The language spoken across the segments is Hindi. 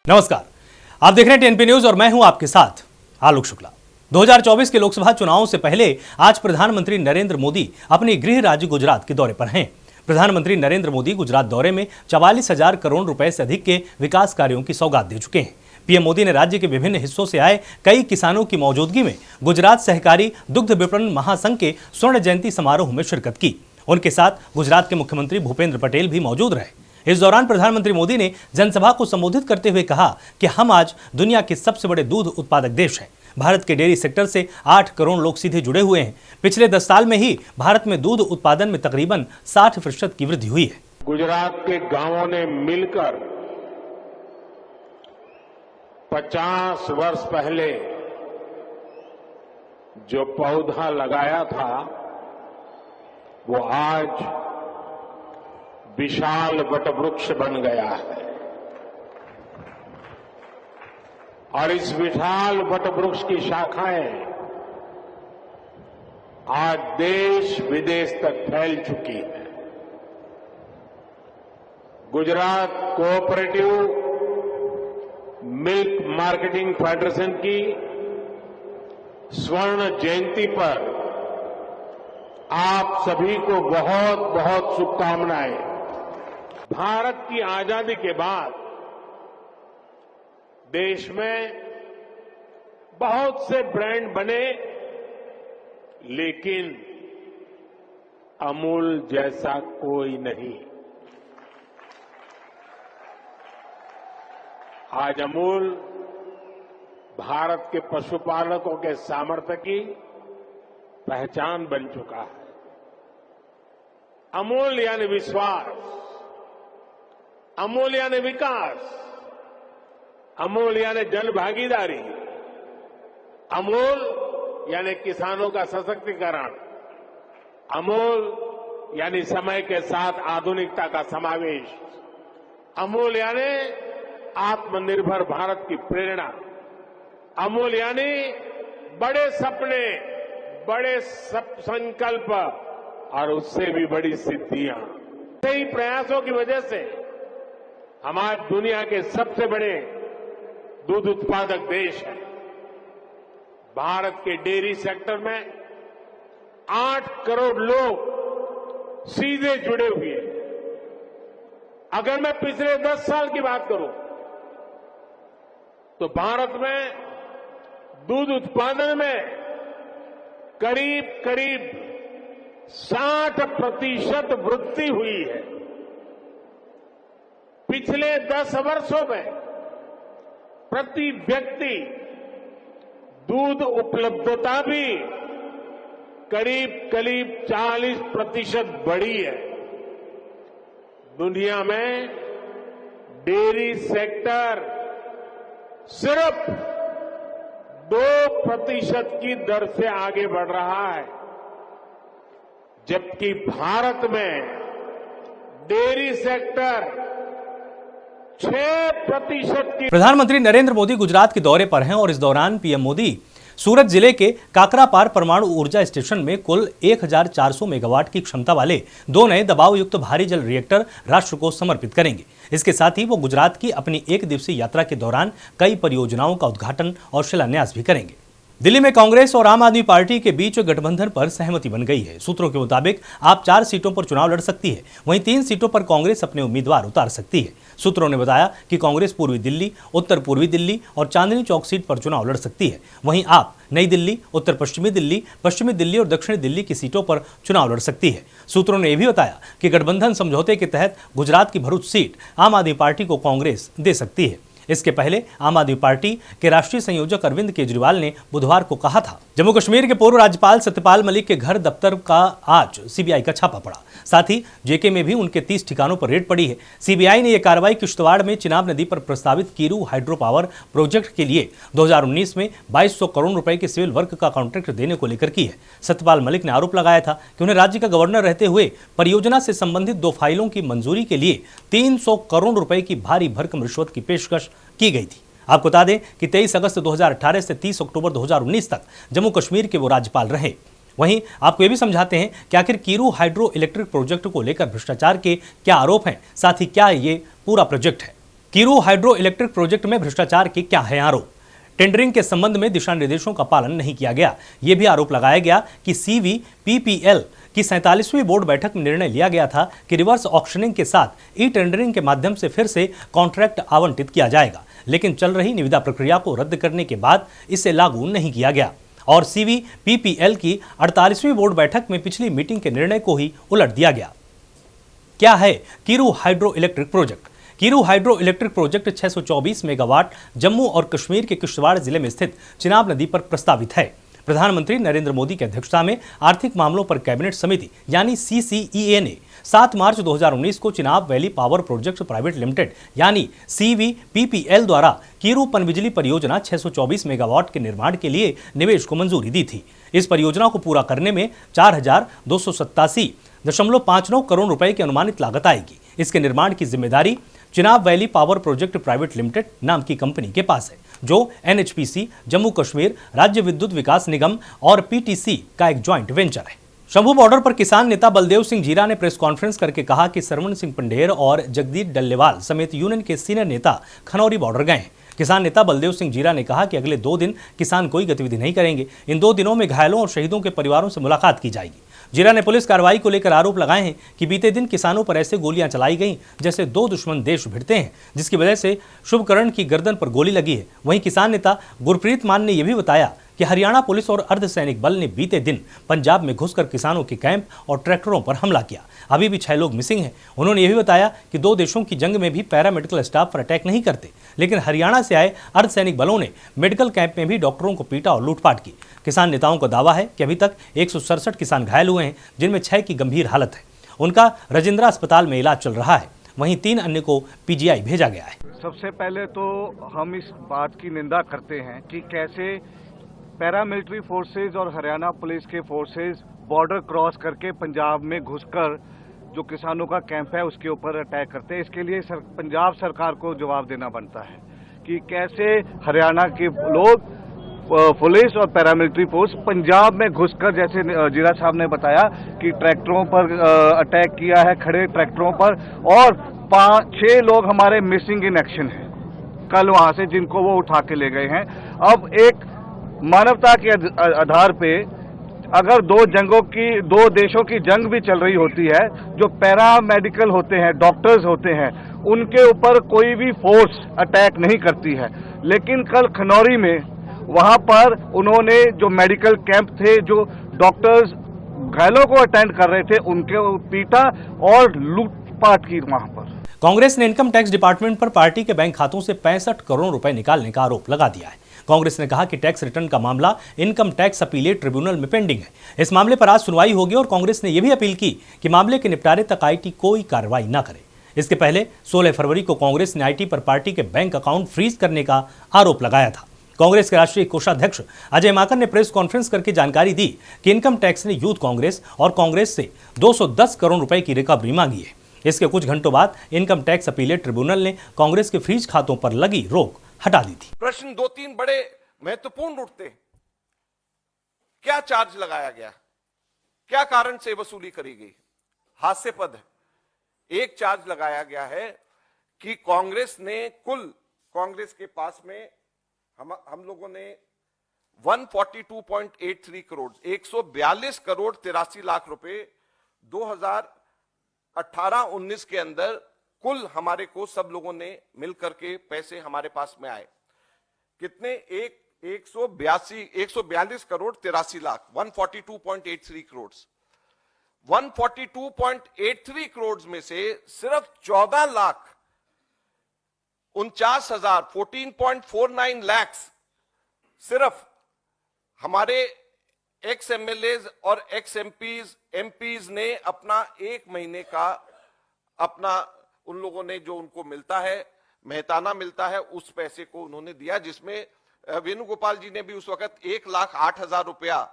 नमस्कार, आप देख रहे हैं टीएनपी न्यूज और मैं हूं आपके साथ आलोक शुक्ला। 2024 के लोकसभा चुनावों से पहले आज प्रधानमंत्री नरेंद्र मोदी अपने गृह राज्य गुजरात के दौरे पर हैं। प्रधानमंत्री नरेंद्र मोदी गुजरात दौरे में 44,000 करोड़ रुपए से अधिक के विकास कार्यों की सौगात दे चुके हैं। पीएम मोदी ने राज्य के विभिन्न हिस्सों से आए कई किसानों की मौजूदगी में गुजरात सहकारी दुग्ध विपणन महासंघ के स्वर्ण जयंती समारोह में शिरकत की। उनके साथ गुजरात के मुख्यमंत्री भूपेंद्र पटेल भी मौजूद रहे। इस दौरान प्रधानमंत्री मोदी ने जनसभा को संबोधित करते हुए कहा कि हम आज दुनिया के सबसे बड़े दूध उत्पादक देश हैं। भारत के डेयरी सेक्टर से 8 करोड़ लोग सीधे जुड़े हुए हैं। पिछले 10 साल में ही भारत में दूध उत्पादन में तकरीबन 60% की वृद्धि हुई है। गुजरात के गांवों ने मिलकर 50 वर्ष पहले जो पौधा लगाया था वो आज विशाल वटवृक्ष बन गया है और इस विशाल वटवृक्ष की शाखाएं आज देश विदेश तक फैल चुकी है। Gujarat cooperative milk marketing federation की स्वर्ण जयंती पर आप सभी को बहुत बहुत शुभकामनाएं। भारत की आजादी के बाद देश में बहुत से ब्रांड बने, लेकिन अमूल जैसा कोई नहीं। आज अमूल भारत के पशुपालकों के सामर्थ्य की पहचान बन चुका है। अमूल यानी विश्वास, अमूल यानी विकास, अमूल यानी जन भागीदारी, अमूल यानी किसानों का सशक्तिकरण, अमूल यानी समय के साथ आधुनिकता का समावेश, अमूल यानी आत्मनिर्भर भारत की प्रेरणा, अमूल यानी बड़े सपने, बड़े संकल्प और उससे भी बड़ी सिद्धियां। सही प्रयासों की वजह से हम आज दुनिया के सबसे बड़े दूध उत्पादक देश हैं। भारत के डेयरी सेक्टर में 8 करोड़ लोग सीधे जुड़े हुए हैं। अगर मैं पिछले 10 साल की बात करूं तो भारत में दूध उत्पादन में करीब 60% वृद्धि हुई है। पिछले 10 वर्षों में प्रति व्यक्ति दूध उपलब्धता भी करीब 40% बढ़ी है। दुनिया में डेयरी सेक्टर सिर्फ 2% की दर से आगे बढ़ रहा है, जबकि भारत में डेयरी सेक्टर 6% की। प्रधानमंत्री नरेंद्र मोदी गुजरात के दौरे पर हैं और इस दौरान पीएम मोदी सूरत जिले के काकरापार परमाणु ऊर्जा स्टेशन में कुल 1400 मेगावाट की क्षमता वाले 2 नए दबाव युक्त भारी जल रिएक्टर राष्ट्र को समर्पित करेंगे। इसके साथ ही वो गुजरात की अपनी 1 दिवसीय यात्रा के दौरान कई परियोजनाओं का उद्घाटन और शिलान्यास भी करेंगे। दिल्ली में कांग्रेस और आम आदमी पार्टी के बीच गठबंधन पर सहमति बन गई है। सूत्रों के मुताबिक आप 4 सीटों पर चुनाव लड़ सकती है, वहीं 3 सीटों पर कांग्रेस अपने उम्मीदवार उतार सकती है। सूत्रों ने बताया कि कांग्रेस पूर्वी दिल्ली, उत्तर पूर्वी दिल्ली और चांदनी चौक सीट पर चुनाव लड़ सकती है, वहीं आप नई दिल्ली, उत्तर पश्चिमी दिल्ली, पश्चिमी दिल्ली और दक्षिणी दिल्ली की सीटों पर चुनाव लड़ सकती है। सूत्रों ने यह भी बताया कि गठबंधन समझौते के तहत गुजरात की भरूच सीट आम आदमी पार्टी को कांग्रेस दे सकती है। इसके पहले आम आदमी पार्टी के राष्ट्रीय संयोजक अरविंद केजरीवाल ने बुधवार को कहा था। जम्मू कश्मीर के पूर्व राज्यपाल सत्यपाल मलिक के घर दफ्तर का आज सीबीआई का छापा पड़ा। साथ ही जेके में भी उनके 30 ठिकानों पर रेड पड़ी है। सीबीआई ने यह कार्रवाई किश्तवाड़ में चिनाब नदी पर प्रस्तावित कीरू हाइड्रो पावर प्रोजेक्ट के लिए 2019 में 2200 करोड़ रुपए के सिविल वर्क का कॉन्ट्रैक्ट देने को लेकर की है। सत्यपाल मलिक ने आरोप लगाया था कि उन्हें राज्य का गवर्नर रहते हुए परियोजना से संबंधित 2 फाइलों की मंजूरी के लिए 300 करोड़ रुपए की भारी भरकम रिश्वत की पेशकश की गई थी। आपको बता दें कि 23 अगस्त 2018 से 30 अक्टूबर 2019 तक जम्मू कश्मीर के वो राज्यपाल रहे। वहीं आपको ये भी समझाते हैं कि आखिर कीरू हाइड्रो इलेक्ट्रिक प्रोजेक्ट को लेकर भ्रष्टाचार के क्या आरोप हैं, साथ ही क्या ये पूरा प्रोजेक्ट है। कीरू हाइड्रो इलेक्ट्रिक प्रोजेक्ट में भ्रष्टाचार के क्या है आरोप। टेंडरिंग के संबंध में दिशा निर्देशों का पालन नहीं किया गया। यह भी आरोप लगाया गया कि CVPPL की 47वीं बोर्ड बैठक में निर्णय लिया गया था कि रिवर्स ऑक्शनिंग के साथ ई टेंडरिंग के माध्यम से फिर से कॉन्ट्रैक्ट आवंटित किया जाएगा, लेकिन चल रही निविदा प्रक्रिया को रद्द करने के बाद इसे लागू नहीं किया गया और CVPPL की 48वीं बोर्ड बैठक में पिछली मीटिंग के निर्णय को ही उलट दिया गया। क्या है Kiru hydro electric project? Kiru hydro electric project 624 megawatt Jammu और कश्मीर के किश्तवाड़ जिले में स्थित चिनाब नदी पर प्रस्तावित है। प्रधानमंत्री नरेंद्र मोदी की अध्यक्षता में आर्थिक मामलों पर कैबिनेट समिति यानी CCEA ने 7 मार्च 2019 को Chenab valley power project private limited यानी CVPPL द्वारा कीरू पनबिजली परियोजना 624 मेगावाट के निर्माण के लिए निवेश को मंजूरी दी थी। इस परियोजना को पूरा करने में 4,287.59 करोड़ रुपए की अनुमानित लागत आएगी। इसके निर्माण की जिम्मेदारी Chenab valley power project private limited नाम की कंपनी के पास है, जो NHPC, जम्मू कश्मीर राज्य विद्युत विकास निगम और PTC का एक ज्वाइंट वेंचर है। शंभू बॉर्डर पर किसान नेता बलदेव सिंह जीरा ने प्रेस कॉन्फ्रेंस करके कहा कि सरवण सिंह पंडेर और जगदीश डल्लेवाल समेत यूनियन के सीनियर नेता खनौरी बॉर्डर गए हैं। किसान नेता बलदेव सिंह जीरा ने कहा कि अगले 2 दिन किसान कोई गतिविधि नहीं करेंगे। इन 2 दिनों में घायलों और शहीदों के परिवारों से मुलाकात की जाएगी। जीरा ने पुलिस कार्रवाई को लेकर आरोप लगाए हैं कि बीते दिन किसानों पर ऐसे गोलियां चलाई गईं जैसे 2 दुश्मन देश भिड़ते हैं, जिसकी वजह से शुभकरण की गर्दन पर गोली लगी है। वहीं किसान नेता गुरप्रीत मान ने यह भी बताया कि हरियाणा पुलिस और अर्धसैनिक बल ने बीते दिन पंजाब में घुसकर किसानों के कैंप और ट्रैक्टरों पर हमला किया। अभी भी 6 लोग मिसिंग हैं। उन्होंने यह भी बताया कि 2 देशों की जंग में भी पैरामेडिकल स्टाफ पर अटैक नहीं करते, लेकिन हरियाणा से आए अर्धसैनिक बलों ने मेडिकल कैंप में भी डॉक्टरों को पीटा और लूटपाट की। किसान नेताओं का दावा है कि अभी तक 167 किसान घायल हुए हैं, जिनमें 6 की गंभीर हालत है। उनका राजेंद्रा अस्पताल में इलाज चल रहा है। वहीं 3 अन्य को PGI भेजा गया है। सबसे पहले तो हम इस बात की निंदा करते हैं कि कैसे पैरामिलिट्री फोर्सेज और हरियाणा पुलिस के फोर्सेज बॉर्डर क्रॉस करके पंजाब में घुसकर जो किसानों का कैंप है उसके ऊपर अटैक करते हैं। इसके लिए पंजाब सरकार को जवाब देना बनता है कि कैसे हरियाणा के लोग पुलिस और पैरामिलिट्री फोर्स पंजाब में घुसकर, जैसे जीरा साहब ने बताया कि ट्रैक्टरों पर अटैक किया है, खड़े ट्रैक्टरों पर, और 5-6 लोग हमारे मिसिंग इन एक्शन हैं कल वहां से, जिनको वो उठा के ले गए हैं। अब एक मानवता के आधार पे अगर 2 देशों की जंग भी चल रही होती है, जो पैरामेडिकल होते हैं, डॉक्टर्स होते हैं, उनके ऊपर कोई भी फोर्स अटैक नहीं करती है। लेकिन कल खनौरी में वहां पर उन्होंने जो मेडिकल कैंप थे, जो डॉक्टर्स घायलों को अटेंड कर रहे थे, उनके पीटा और लूटपाट की वहां पर। कांग्रेस ने इनकम टैक्स डिपार्टमेंट पर पार्टी के बैंक खातों से 65 करोड़ रुपए निकालने का आरोप लगा दिया है। कांग्रेस ने कहा कि टैक्स रिटर्न का मामला इनकम टैक्स अपीलेट ट्रिब्यूनल में पेंडिंग है। इस मामले पर आज सुनवाई होगी और कांग्रेस ने यह भी अपील की कि मामले के निपटारे तक IT कोई कार्रवाई न करे। इसके पहले 16 फरवरी को कांग्रेस ने IT पर पार्टी के बैंक अकाउंट फ्रीज करने का आरोप लगाया था। कांग्रेस के राष्ट्रीय कोषाध्यक्ष अजय माकन ने प्रेस कॉन्फ्रेंस करके जानकारी दी कि इनकम टैक्स ने यूथ कांग्रेस और कांग्रेस से 210 करोड़ रुपए की रिकवरी मांगी है। इसके कुछ घंटों बाद इनकम टैक्स अपीलेट ट्रिब्यूनल ने कांग्रेस के फ्रीज खातों पर लगी रोक हटा दी थी। प्रश्न 2-3 बड़े महत्वपूर्ण उठते हैं। क्या चार्ज लगाया गया, क्या कारण से वसूली करी गई? हास्यास्पद है। एक चार्ज लगाया गया है कि कांग्रेस के पास में हम लोगों ने 142.83 करोड़ 142 करोड़ 83 लाख रुपए 2018-19 के अंदर कुल हमारे को सब लोगों ने मिलकर के पैसे हमारे पास में आए। कितने? 142 करोड़ 83 लाख 142.83 करोड़ 142.83 करोड़ में से सिर्फ 14 लाख 49,000 14.49 लाख सिर्फ हमारे एक्स MLAs और एक्स MPs ने अपना 1 महीने का अपना उन लोगों ने जो उनको मिलता है, मेहताना मिलता है, उस पैसे को उन्होंने दिया, जिसमें वेणुगोपाल जी ने भी उस वक्त 1,08,000 रुपया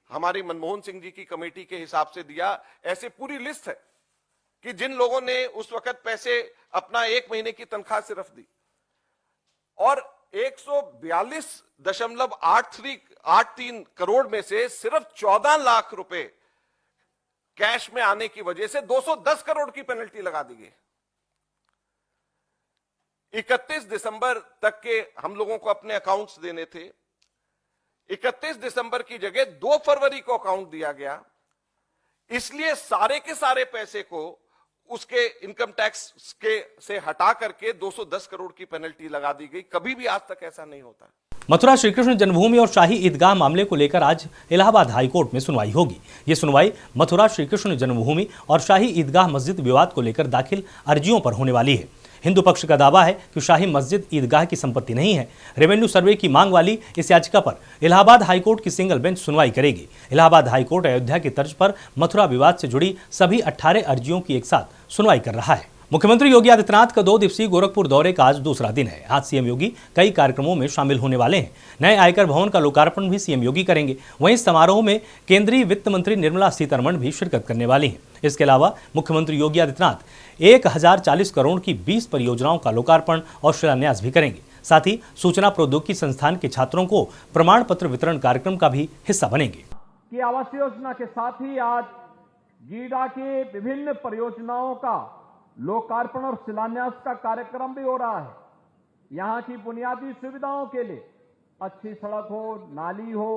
हमारी मनमोहन सिंह जी की कमेटी के हिसाब से दिया। ऐसे पूरी लिस्ट है कि जिन लोगों ने उस वक्त पैसे अपना 1 महीने की तनख्वाह सिर्फ दी, और 142.83 करोड़ में से सिर्फ 14 लाख रुपए कैश में आने की वजह से 210 करोड़ की पेनल्टी लगा दी गई। 31 दिसंबर तक के हम लोगों को अपने अकाउंट्स देने थे। 31 दिसंबर की जगह 2 फरवरी को अकाउंट दिया गया, इसलिए सारे के सारे पैसे को उसके इनकम टैक्स के से हटा करके 210 करोड़ की पेनल्टी लगा दी गई। कभी भी आज तक ऐसा नहीं होता। मथुरा श्रीकृष्ण जन्मभूमि और शाही ईदगाह मामले को लेकर आज इलाहाबाद हाईकोर्ट में सुनवाई होगी। ये सुनवाई मथुरा श्रीकृष्ण जन्मभूमि और शाही ईदगाह मस्जिद विवाद को लेकर दाखिल अर्जियों पर होने वाली है। हिंदू पक्ष का दावा है कि शाही मस्जिद ईदगाह की संपत्ति नहीं है। रेवेन्यू सर्वे की मांग वाली इस याचिका पर इलाहाबाद हाईकोर्ट की सिंगल बेंच सुनवाई करेगी। इलाहाबाद हाईकोर्ट अयोध्या की तर्ज पर मथुरा विवाद से जुड़ी सभी 18 अर्जियों की एक साथ सुनवाई कर रहा है। मुख्यमंत्री योगी आदित्यनाथ का 2 दिवसीय गोरखपुर दौरे का आज दूसरा दिन है। आज सीएम योगी कई कार्यक्रमों में शामिल होने वाले हैं। नए आयकर भवन का लोकार्पण भी सीएम योगी करेंगे। वहीं इस समारोह में केंद्रीय वित्त मंत्री निर्मला सीतारमण भी शिरकत करने वाली हैं। इसके अलावा मुख्यमंत्री योगी आदित्यनाथ 1040 करोड़ की 20 परियोजनाओं का लोकार्पण और शिलान्यास भी करेंगे। साथ ही सूचना प्रौद्योगिकी संस्थान के छात्रों को प्रमाण पत्र वितरण कार्यक्रम का भी हिस्सा बनेंगे। कि आवास योजना के साथ ही आज गीडा के विभिन्न परियोजनाओं का लोकार्पण और शिलान्यास का कार्यक्रम भी हो रहा है। यहाँ की बुनियादी सुविधाओं के लिए अच्छी सड़क हो, नाली हो,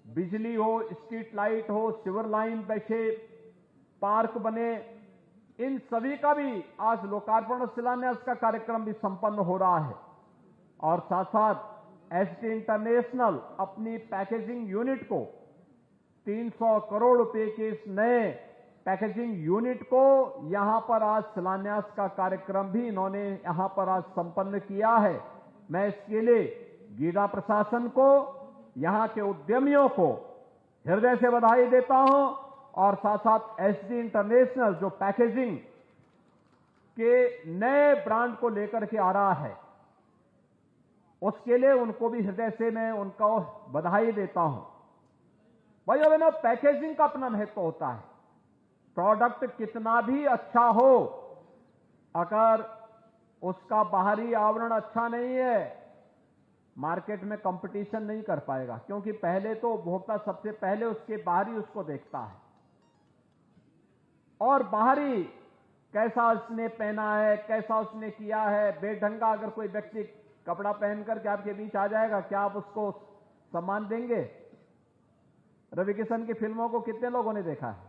बिजली हो, स्ट्रीट लाइट हो, सीवर लाइन बैठे, पार्क बने, इन सभी का भी आज लोकार्पण और शिलान्यास का कार्यक्रम भी संपन्न हो रहा है। और साथ साथ एसडी इंटरनेशनल अपनी पैकेजिंग यूनिट को 300 करोड़ रुपए के इस नए पैकेजिंग यूनिट को यहां पर आज शिलान्यास का कार्यक्रम भी इन्होंने यहां पर आज संपन्न किया है। मैं इसके लिए गीडा प्रशासन को, यहां के उद्यमियों को हृदय से बधाई देता हूं और साथ साथ एसडी इंटरनेशनल जो पैकेजिंग के नए ब्रांड को लेकर के आ रहा है, उसके लिए उनको भी हृदय से मैं उनको बधाई देता हूं। भाई अब ना पैकेजिंग का अपना महत्व होता है। प्रोडक्ट कितना भी अच्छा हो, अगर उसका बाहरी आवरण अच्छा नहीं है, मार्केट में कंपटीशन नहीं कर पाएगा, क्योंकि पहले तो उपभोक्ता सबसे पहले उसके बाहरी उसको देखता है और बाहरी कैसा उसने पहना है, कैसा उसने किया है। बेढंगा अगर कोई व्यक्ति कपड़ा पहन करके आपके बीच आ जाएगा, क्या आप उसको सम्मान देंगे? रवि किशन की फिल्मों को कितने लोगों ने देखा है?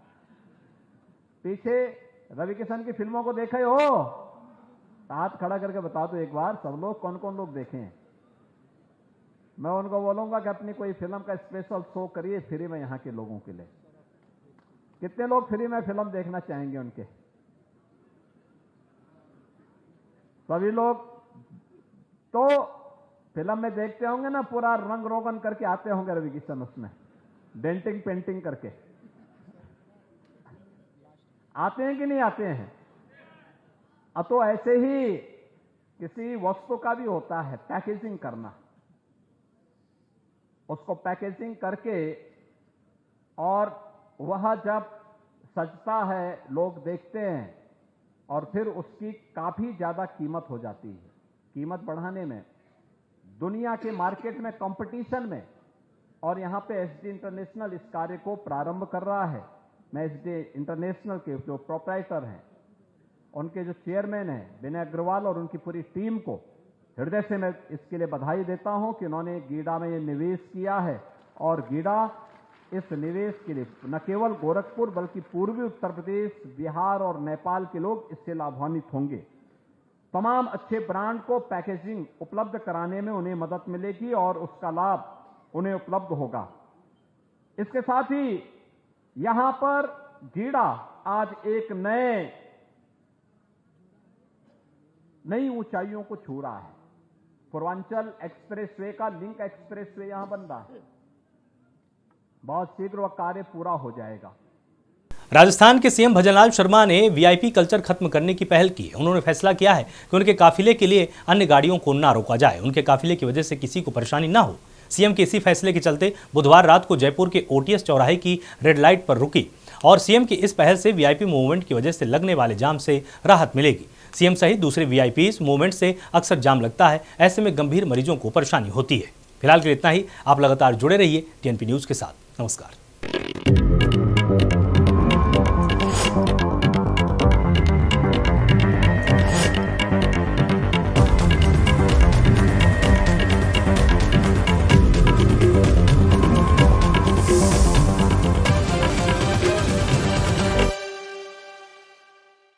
पीछे रवि किशन की फिल्मों को देखे हो? हाथ खड़ा करके बता दो एक बार, सब लोग कौन कौन लोग देखे हैं। मैं उनको बोलूंगा कि अपनी कोई फिल्म का स्पेशल शो करिए फ्री में यहां के लोगों के लिए। कितने लोग फ्री में फिल्म देखना चाहेंगे उनके? सभी लोग तो फिल्म में देखते होंगे ना, पूरा रंग रोगन करके आते होंगे रवि किशन, उसमें डेंटिंग पेंटिंग करके आते हैं कि नहीं आते हैं? अब तो ऐसे ही किसी वस्तु का भी होता है पैकेजिंग करना। उसको पैकेजिंग करके और वह जब सजता है लोग देखते हैं और फिर उसकी काफी ज्यादा कीमत हो जाती है। कीमत बढ़ाने में दुनिया के मार्केट में कंपटीशन में, और यहां पे एसडी इंटरनेशनल इस कार्य को प्रारंभ कर रहा है। मैं एसडी इंटरनेशनल के जो प्रोप्राइटर हैं, उनके जो चेयरमैन हैं विनय अग्रवाल और उनकी पूरी टीम को हृदय से मैं इसके लिए बधाई देता हूं कि उन्होंने गीडा में ये निवेश किया है। और गीडा इस निवेश के लिए न केवल गोरखपुर बल्कि पूर्वी उत्तर प्रदेश, बिहार और नेपाल के लोग इससे लाभान्वित होंगे। तमाम अच्छे ब्रांड को पैकेजिंग उपलब्ध कराने में उन्हें मदद मिलेगी और उसका लाभ उन्हें उपलब्ध होगा। इसके साथ ही यहां पर गीडा आज एक नई ऊंचाइयों को छू रहा है। पूर्वांचल एक्सप्रेसवे का लिंक एक्सप्रेसवे यहां बन रहा है। बहुत शीघ्र वह कार्य पूरा हो जाएगा। राजस्थान के सीएम भजनलाल शर्मा ने वीआईपी कल्चर खत्म करने की पहल की। उन्होंने फैसला किया है कि उनके काफिले के लिए अन्य गाड़ियों को ना रोका जाए, उनके काफिले की वजह से किसी को परेशानी ना हो। सीएम के इसी फैसले के चलते बुधवार रात को जयपुर के ओटीएस चौराहे की रेड लाइट पर रुकी और सीएम की इस पहल से वीआईपी मूवमेंट की वजह से लगने वाले जाम से राहत मिलेगी। सीएम सहित दूसरे वीआईपी इस मूवमेंट से अक्सर जाम लगता है, ऐसे में गंभीर मरीजों को परेशानी होती है। फिलहाल के लिए इतना ही। आप लगातार जुड़े रहिए टीएनपी न्यूज के साथ। नमस्कार।